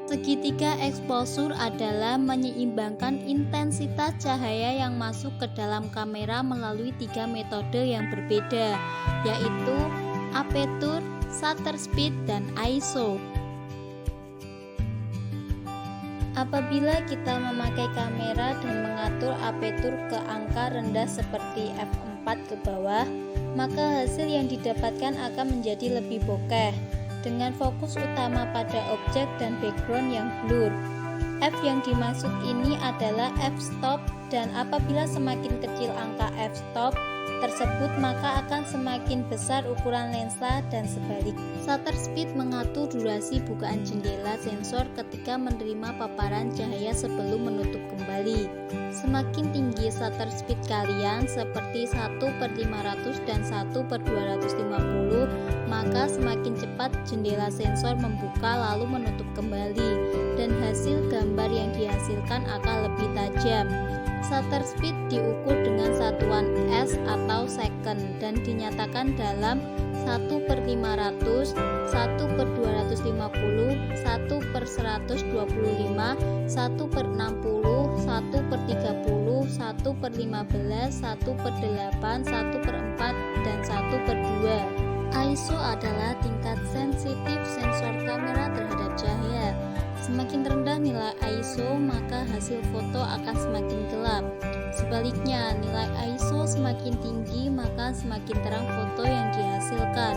Segitiga exposure adalah menyeimbangkan intensitas cahaya yang masuk ke dalam kamera melalui 3 metode yang berbeda, yaitu aperture, shutter speed, dan ISO. Apabila kita memakai kamera dan mengatur aperture ke angka rendah seperti f4 ke bawah, maka hasil yang didapatkan akan menjadi lebih bokeh, dengan fokus utama pada objek dan background yang blur. F yang dimaksud ini adalah f-stop, dan apabila semakin kecil angka f-stop tersebut maka akan semakin besar ukuran lensa dan sebaliknya. Shutter speed mengatur durasi bukaan jendela sensor ketika menerima paparan cahaya sebelum menutup kembali. Semakin tinggi shutter speed kalian seperti 1/500 dan 1/250, maka semakin cepat jendela sensor membuka lalu menutup kembali, dan hasil gambar yang dihasilkan akan lebih tajam. Shutter speed diukur dengan satuan S atau second dan dinyatakan dalam 1/500, 1/250, 1/125, 1/60, 1/30, 1/15, 1/8, 1/4, dan 1/2. ISO adalah tingkat sensitif sensor kamera terhadap cahaya. Semakin rendah nilai ISO, maka hasil foto akan semakin gelap. Sebaliknya, nilai ISO semakin tinggi, maka semakin terang foto yang dihasilkan.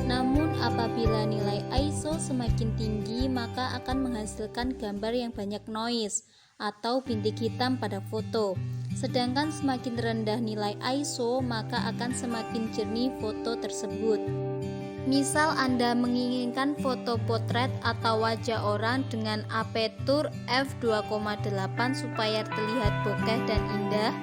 Namun, apabila nilai ISO semakin tinggi, maka akan menghasilkan gambar yang banyak noise atau bintik hitam pada foto. Sedangkan semakin rendah nilai ISO, maka akan semakin jernih foto tersebut. Misal Anda menginginkan foto potret atau wajah orang dengan aperture f2,8 supaya terlihat bokeh dan indah,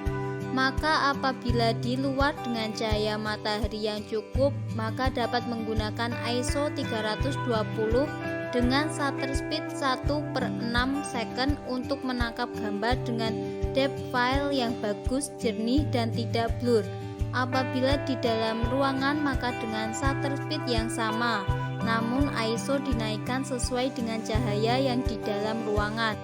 maka apabila di luar dengan cahaya matahari yang cukup, maka dapat menggunakan ISO 320 dengan shutter speed 1/6 second untuk menangkap gambar dengan depth file yang bagus, jernih, dan tidak blur. Apabila di dalam ruangan maka dengan shutter speed yang sama, namun ISO dinaikkan sesuai dengan cahaya yang di dalam ruangan.